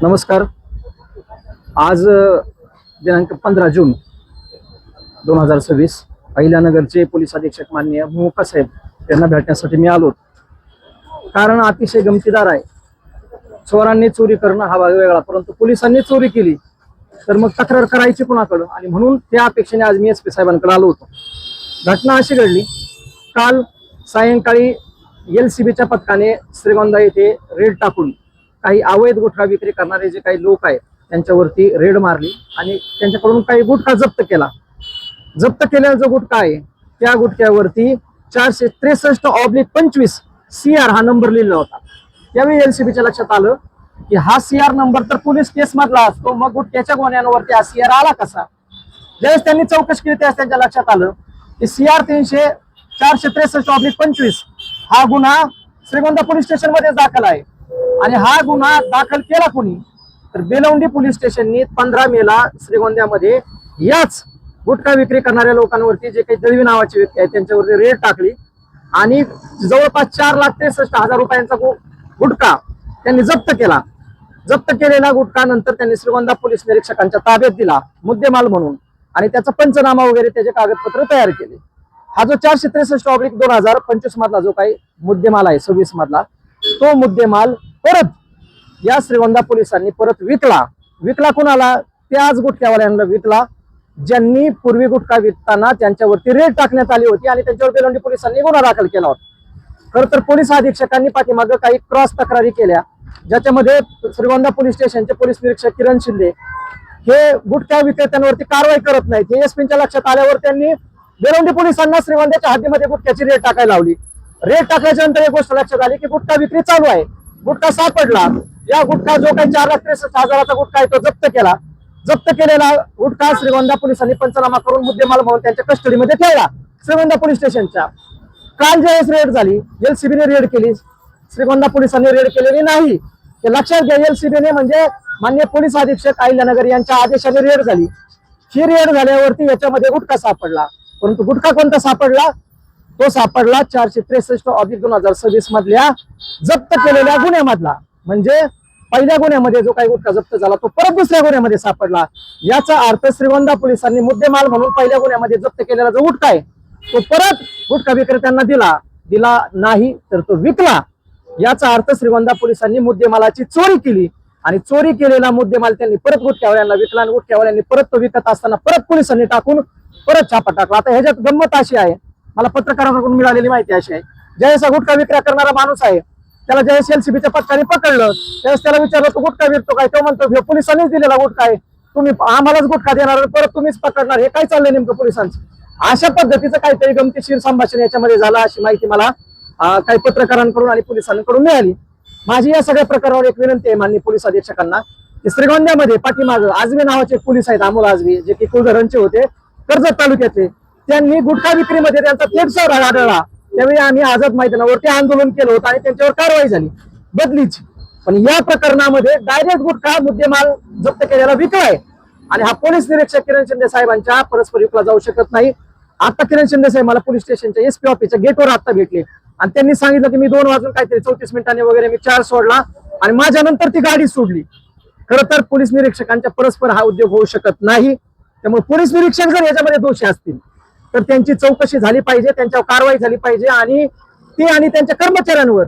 नमस्कार. आज दिनांक 15 जून 2026 अहिल्यानगरचे पोलीस अधीक्षक माननीय मुका साहेब यांना भेटण्यासाठी मी आलो. कारण अतिशय गमतीदार आहे. चोरांनी चोरी करणं हा भाग वेगळा, परंतु पोलिसांनी चोरी केली तर मग तक्रार करायची कोणाकडं, आणि म्हणून त्या अपेक्षेने आज मी SP साहेबांकडे आलो होतो. घटना अशी घडली, काल सायंकाळी LCBच्या पथकाने श्रीगोंदा येथे रेड टाकून काही अवैध गुटखा विक्री करणारे जे काही लोक आहेत त्यांच्यावरती रेड मारली आणि त्यांच्याकडून काही गुटखा जप्त केला. जप्त केलेला जो गुटखा आहे त्या गुटख्यावरती 463/25 CR हा नंबर लिहिला होता. त्यावेळी LCBच्या लक्षात आलं की हा CR नंबर तर पोलीस केस मधला असतो, मग गुटख्याच्या गुन्ह्यांवरती हा CR आला कसा. ज्यावेळेस त्यांनी चौकशी केली त्यावेळेस त्यांच्या लक्षात आलं की CR 463/25 हा गुन्हा श्रीगोंदा पोलीस स्टेशन मध्ये दाखल आहे. आणि हा गुन्हा दाखल केला कोणी तर बेलवंडी पोलीस स्टेशननी 15 मेला श्रीगोंद्यामध्ये याच गुटखा विक्री करणाऱ्या लोकांवरती जे काही दळवी नावाचे व्यक्ती आहेत त्यांच्यावरती रेड टाकली आणि जवळपास 4,63,000 रुपयांचा गुटखा त्यांनी जप्त केला. जप्त केलेला गुटखा नंतर त्यांनी श्रीगोंदा पोलीस निरीक्षकांच्या ताब्यात दिला मुद्देमाल म्हणून, आणि त्याचा पंचनामा वगैरे त्याचे कागदपत्र तयार केले. हा जो 463/2025 मधला जो काही मुद्देमाल आहे 26 मधला, तो मुद्देमाल परत या श्रीगोंदा पोलिसांनी परत विकला कोणाला? त्याच गुटख्यावाल्यांना विकला ज्यांनी पूर्वी गुटखा विकताना त्यांच्यावरती रेड टाकण्यात आली होती आणि त्यांच्यावर बेलवंडी पोलिसांनी गुन्हा दाखल केला होता. खरं तर पोलीस अधीक्षकांनी पाठीमागं काही क्रॉस तक्रारी केल्या, ज्याच्यामध्ये श्रीगोंदा पोलीस स्टेशनचे पोलीस निरीक्षक किरण शिंदे हे गुटखा विक्रेत्यांवरती कारवाई करत नाहीत. हे SPच्या लक्षात आल्यावर त्यांनी बेलवंडी पोलिसांना श्रीगोंद्याच्या हद्दीमध्ये गुटख्याची रेड टाकायला लावली. रेड टाकल्याच्या नंतर एक गोष्ट लक्षात आली की गुटखा विक्री चालू आहे. गुटखा सापडला. या गुटखा जो काही 4,63,000चा गुटखा आहे तो जप्त केला. जप्त केलेला गुटखा श्रीगोंदा पोलिसांनी पंचनामा करून मुद्देमाल म्हणून त्यांच्या कस्टडीमध्ये ठेवला श्रीगोंदा पोलीस स्टेशनच्या. काल ज्यावेळेस रेड झाली, LCBने रेड केली, श्रीगोंदा पोलिसांनी रेड केलेली नाही. हे लक्षात घ्या, LCBने म्हणजे माननीय पोलीस अधीक्षक अहिल्यानगर यांच्या आदेशाने रेड झाली. ही रेड झाल्यावरती याच्यामध्ये गुटखा सापडला, परंतु गुटखा कोणता सापडला? तो सापडला 463/2026 मधल्या जप्त केलेल्या गुन्ह्यामधला. म्हणजे पहिल्या गुन्ह्यामध्ये जो काही गुटखा जप्त झाला तो परत दुसऱ्या गुन्ह्यामध्ये सापडला. याचा अर्थ श्रीगोंदा पोलिसांनी मुद्देमाल म्हणून पहिल्या गुन्ह्यामध्ये जप्त केलेला जो गुटखा आहे तो परत गुटखा विक्रेत्यांना दिला नाही तर तो विकला. याचा अर्थ श्रीगोंदा पोलिसांनी मुद्देमालाची चोरी केली आणि चोरी केलेला मुद्देमाल त्यांनी परत गुटख्यावाल्यांना विकला आणि गुटख्यावाल्यांनी परत तो विकत असताना परत पोलिसांनी टाकून परत छापा टाकला. आता ह्याच्यात गंमत अशी आहे, मला पत्रकारांकडून मिळालेली माहिती अशी आहे, ज्यावेळेस गुटखा विक्री करणारा माणूस आहे त्याला ज्यावेळेस LCBच्या पथकाने पकडलं त्यावेळेस त्याला विचारलं तू गुटखा विकतो काय? तो म्हणतो पोलिसांनीच दिलेला गुटखा आहे, तुम्ही आम्हालाच गुटखा देणार परत तुम्हीच पकडणार, हे काय चाललंय नेमकं पोलिसांचं? अशा पद्धतीचं काहीतरी गमतीशीर संभाषण याच्यामध्ये झालं अशी माहिती मला काही पत्रकारांकडून आणि पोलिसांकडून मिळाली. माझी या सगळ्या प्रकारावर एक विनंती आहे माननीय पोलीस अधीक्षकांना की श्रीगोंद्यामध्ये पाठीमागं आजवे नावाचे पोलीस आहेत, अमोल आजवे, जे की कुलधरणचे होते, कर्जत तालुक्यातले, त्यांनी गुटखा विक्रीमध्ये त्यांचा थेट सहभाग आढळला. त्यावेळी आम्ही आझाद मैदानावरती आंदोलन केलं होतं आणि त्यांच्यावर कारवाई झाली बदलीची. पण या प्रकरणामध्ये डायरेक्ट गुटखा मुद्देमाल जप्त केलेला विकलाय आणि हा पोलीस निरीक्षक किरण शिंदे साहेबांच्या परस्पर विकला जाऊ शकत नाही. आता किरण शिंदे साहेब मला पोलीस स्टेशनच्या SP ऑफिसच्या गेटवर आता भेटले आणि त्यांनी सांगितलं की मी 2 वाजून काहीतरी 34 मिनिटांनी वगैरे मी 4 सोडला आणि माझ्या नंतर ती गाडी सोडली. खरं तर पोलीस निरीक्षकांच्या परस्पर हा उद्योग होऊ शकत नाही. त्यामुळे पोलीस निरीक्षक जर याच्यामध्ये दोषी असतील तर त्यांची चौकशी झाली पाहिजे, त्यांच्यावर कारवाई झाली पाहिजे आणि ते आणि त्यांच्या कर्मचाऱ्यांवर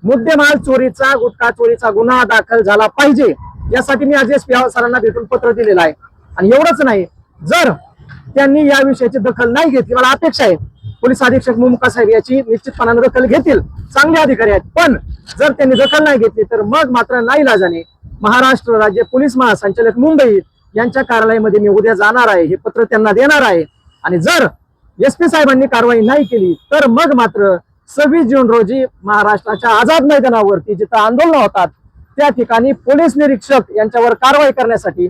मुद्देमाल चोरीचा गुटखा चोरीचा गुन्हा दाखल झाला पाहिजे. यासाठी मी आज SP सरांना भेटून पत्र दिलेलं आहे. आणि एवढंच नाही, जर त्यांनी या विषयाची दखल नाही घेतली, मला अपेक्षा आहे पोलीस अधीक्षक मुका साहेब याची निश्चितपणाने दखल घेतील, चांगले अधिकारी आहेत, पण जर त्यांनी दखल नाही घेतली तर मग मात्र नाईलाजाने महाराष्ट्र राज्य पोलीस महासंचालक मुंबई यांच्या कार्यालयामध्ये मी उद्या जाणार आहे, हे पत्र त्यांना देणार आहे. आणि जर SP साहेबांनी कारवाई नाही केली तर मग मात्र 26 जून रोजी महाराष्ट्राच्या आझाद मैदानावरती जिथं आंदोलन होतात त्या ठिकाणी पोलीस निरीक्षक यांच्यावर कारवाई करण्यासाठी,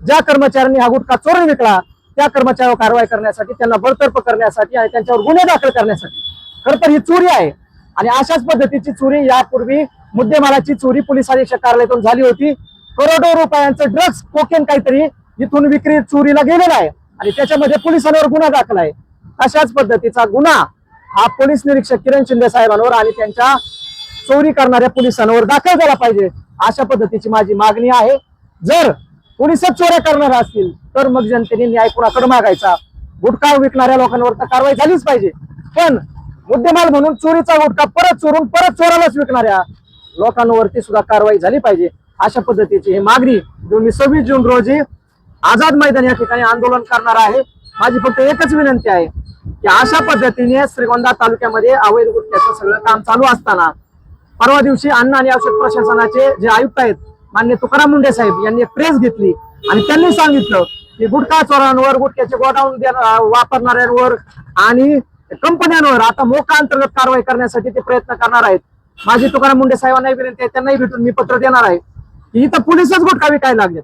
ज्या कर्मचाऱ्यांनी हा गुटखा चोरून विकला त्या कर्मचाऱ्यावर कारवाई करण्यासाठी, त्यांना बडतर्फ करण्यासाठी आणि त्यांच्यावर गुन्हे दाखल करण्यासाठी. खरं तर ही चोरी आहे आणि अशाच पद्धतीची चोरी यापूर्वी मुद्देमालाची चोरी पोलीस अधीक्षक कार्यालयातून झाली होती. करोडो रुपयांचं ड्रग्स कोकेन काहीतरी इथून विक्री चोरीला गेलेला आहे आणि त्याच्यामध्ये पोलिसांवर गुन्हा दाखल आहे. अशाच पद्धतीचा गुन्हा हा पोलीस निरीक्षक किरण शिंदे साहेबांवर आणि त्यांच्या चोरी करणाऱ्या पोलिसांवर दाखल झाला पाहिजे. अशा पद्धतीची माझी मागणी आहे. जर पोलिसच चोऱ्या करणार असतील तर मग जनतेने न्याय कुणाकडे मागायचा? गुटखा विकणाऱ्या लोकांवर तर कारवाई झालीच पाहिजे, पण मुद्देमाल म्हणून चोरीचा गुटखा परत चोरून परत चोरालाच विकणाऱ्या लोकांवरती सुद्धा कारवाई झाली पाहिजे. अशा पद्धतीची ही मागणी घेऊन मी 26 जून रोजी आझाद मैदान या ठिकाणी आंदोलन करणार आहे. माझी फक्त एकच विनंती आहे की अशा पद्धतीने श्रीगोंदा तालुक्यामध्ये अवैध गुटख्याचं सगळं काम चालू असताना परवा दिवशी अन्न आणि औषध प्रशासनाचे जे आयुक्त आहेत माननीय तुकाराम मुंडे साहेब यांनी एक प्रेस घेतली आणि त्यांनी सांगितलं की गुटखा चोरांवर, गुटख्याचे गोडाऊन वापरणाऱ्यांवर आणि कंपन्यांवर आता मोका अंतर्गत कारवाई करण्यासाठी ते प्रयत्न करणार आहेत. माझी तुकाराम मुंडे साहेबांनाही विनंती आहे, त्यांनाही भेटून मी पत्र देणार आहे की इथं पोलिसच गुटखा विकायला लागलेत.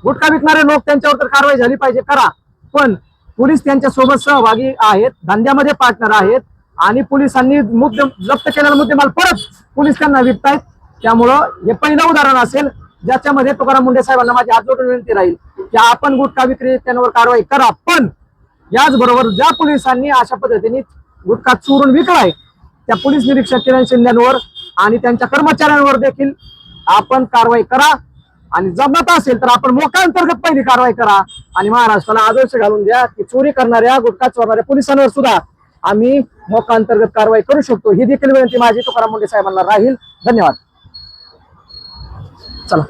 गुटखा विकणारे लोक त्यांच्यावर तर कारवाई झाली पाहिजे, करा, पण पोलीस त्यांच्या सोबत सहभागी आहेत, धंद्यामध्ये पार्टनर आहेत आणि पोलिसांनी जप्त केलेला मुद्देमाल परत पोलीस त्यांना विकतायत. त्यामुळं हे पहिलं उदाहरण असेल ज्याच्यामध्ये तुकाराम मुंडे साहेबांना माझी हात जोडून विनंती राहील की आपण गुटखा विक्रेत्यांवर कारवाई करा, पण याचबरोबर ज्या पोलिसांनी अशा पद्धतीने गुटखा चोरून विकलाय त्या पोलीस निरीक्षक किरण शिंदेवर आणि त्यांच्या कर्मचाऱ्यांवर देखील आपण कारवाई करा आणि जमत असेल तर आपण मोका अंतर्गत पहिली कारवाई करा आणि महाराष्ट्राला आदर्श घालून द्या की चोरी करणाऱ्या, गुटखा चोरणाऱ्या पोलिसांवर सुद्धा आम्ही मोका अंतर्गत कारवाई करू शकतो. ही देखील विनंती माझी तुकाराम मुंडे साहेबांना राहील. धन्यवाद. चला.